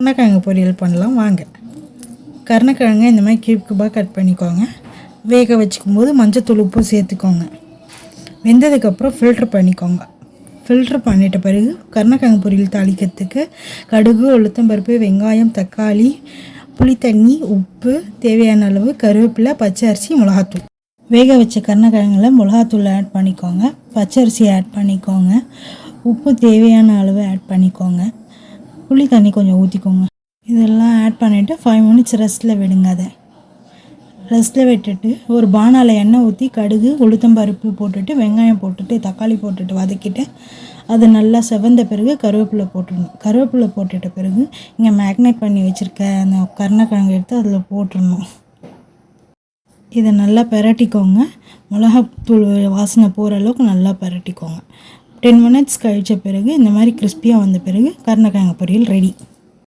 கருணக்கிழங்கு பொரியல் பண்ணலாம் வாங்க. கருணக்கிழங்கை இந்த மாதிரி கியூப் கியூபாக கட் பண்ணிக்கோங்க. வேக வச்சுக்கும் போது மஞ்சத்தூள் உப்பு சேர்த்துக்கோங்க. வெந்ததுக்கப்புறம் ஃபில்ட்ரு பண்ணிக்கோங்க. ஃபில்ட்ரு பண்ணிட்ட பிறகு கருணக்கிழங்கு பொரியல் தாளிக்கிறதுக்கு கடுகு, உளுத்தம்பருப்பு, வெங்காயம், தக்காளி, புளித்தண்ணி, உப்பு, தேவையான அளவு கருவேப்பிலை, பச்சை அரிசி, மிளகாத்தூள். வேக வச்ச கருணக்கிழங்குல மிளகாத்தூள் ஆட் பண்ணிக்கோங்க. பச்சரிசி ஆட் பண்ணிக்கோங்க. உப்பு தேவையான அளவு ஆட் பண்ணிக்கோங்க. புளி தண்ணி கொஞ்சம் ஊற்றிக்கோங்க. இதெல்லாம் ஆட் பண்ணிவிட்டு 5 மினிட்ஸ் ரெஸ்ட்டில் விடுங்க. அதை ரெஸ்ட்டில் விட்டுட்டு ஒரு பானால எண்ணெய் ஊற்றி கடுகு, உளுத்தம்பருப்பு போட்டுட்டு, வெங்காயம் போட்டுட்டு, தக்காளி போட்டுட்டு வதக்கிட்டு அது நல்லா செவந்த பிறகு கருவேப்பிலை போட்டுடணும். கருவேப்பிலை போட்டுட்ட பிறகு இங்கே மேக்னேட் பண்ணி வச்சுருக்க அந்த கருணக்கிழங்கு எடுத்து அதில் போட்டுடணும். இதை நல்லா பெரட்டிக்கோங்க. மிளகாத்தூள் வாசனை போகிற அளவுக்கு நல்லா பெரட்டிக்கோங்க. 10 மினிட்ஸ் கழித்த பிறகு இந்த மாதிரி கிறிஸ்பியாக வந்த பிறகு கருணக்கிழங்கு பொரியல் ரெடி.